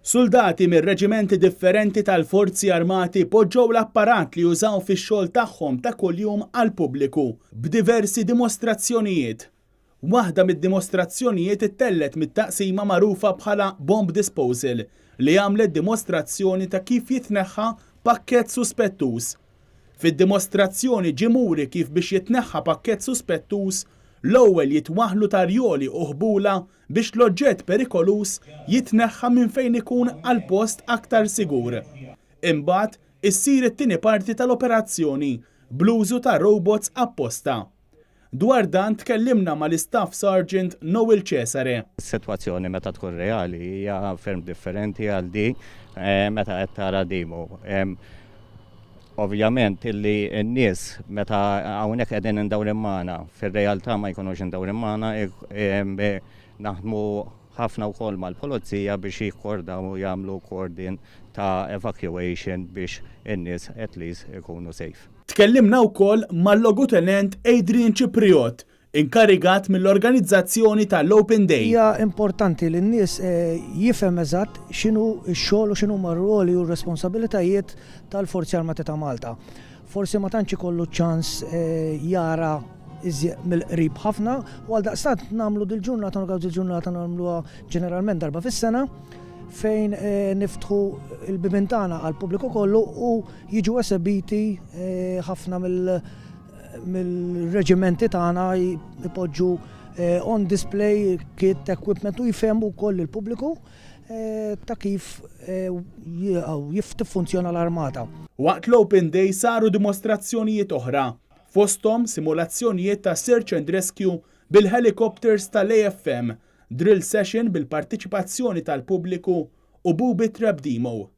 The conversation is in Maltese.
Soldati mir-reġimenti differenti tal-forzi armati poġġew l-apparat li jużaw fix-xogħol tagħhom ta' kuljum għall-pubbliku b'diversi dimostrazzjonijiet. Waħda mid-dimostrazzjonijiet ittellet mit-taqsima magħrufa bħala bomb disposal li għamlet dimostrazzjoni ta' kif jitneħħa pakkett suspettuż. Fid-dimostrazzjoni ġimuri kif biex jitneħħa pakkett suspettuż l-ewwel jitwaħħlu tarjoli u ħbula biex l-oġġett perikolus jitneħħa minn fejn ikun għal post aktar sigur. Imbagħad issir it-tieni parti tal-operazzjoni bl-użu ta' robots apposta. Dwar dan tkellimna mal-Staff Sergeant Noel Cesare. Is-sitwazzjoni meta tkun reali hija ferm differenti għal di meta qed tara demo. Ovvjament illi n-nies meta hawnhekk qegħdin indawrin magħna, fir-realtà ma jkunux indawrin magħna, naħdmu ħafna wkoll mal-pulizija biex jikkordaw u jagħmlu kordin ta' evacuation biex in-nies at least ikunu safe. Tkellimna wkoll mal-Logutenent Adrian Cipriot, inkarigat mill-organizzazzjoni tal-Open Day. Hija importanti li n-nies jifhem eżatt x'inhu x-xogħol u x'inhu r-ruoli u r-responsabilitajiet tal-Forzi Armati ta' Malta. Forsi ma tantx ikollu ċans jara mill-qrib ħafna u għal daqstant nagħmlu dil-ġurnata nagħmluha ġeneralment darba fis-sena fejn niftħu il-bibin tagħna għall-pubbliku kollu u jiġu esebiti ħafna mill-reġimenti tagħna jpoġġu on display kit equipment u jifhmu wkoll il-pubbliku ta' kif tiffunzjona l-armata. Waqt l-Open Day saru dimostrazzjonijiet oħra, fosthom simulazzjonijiet ta' search and rescue bil-helicopters tal-AFM, drill session bil-partiċipazzjoni tal-pubbliku u booby trap demo.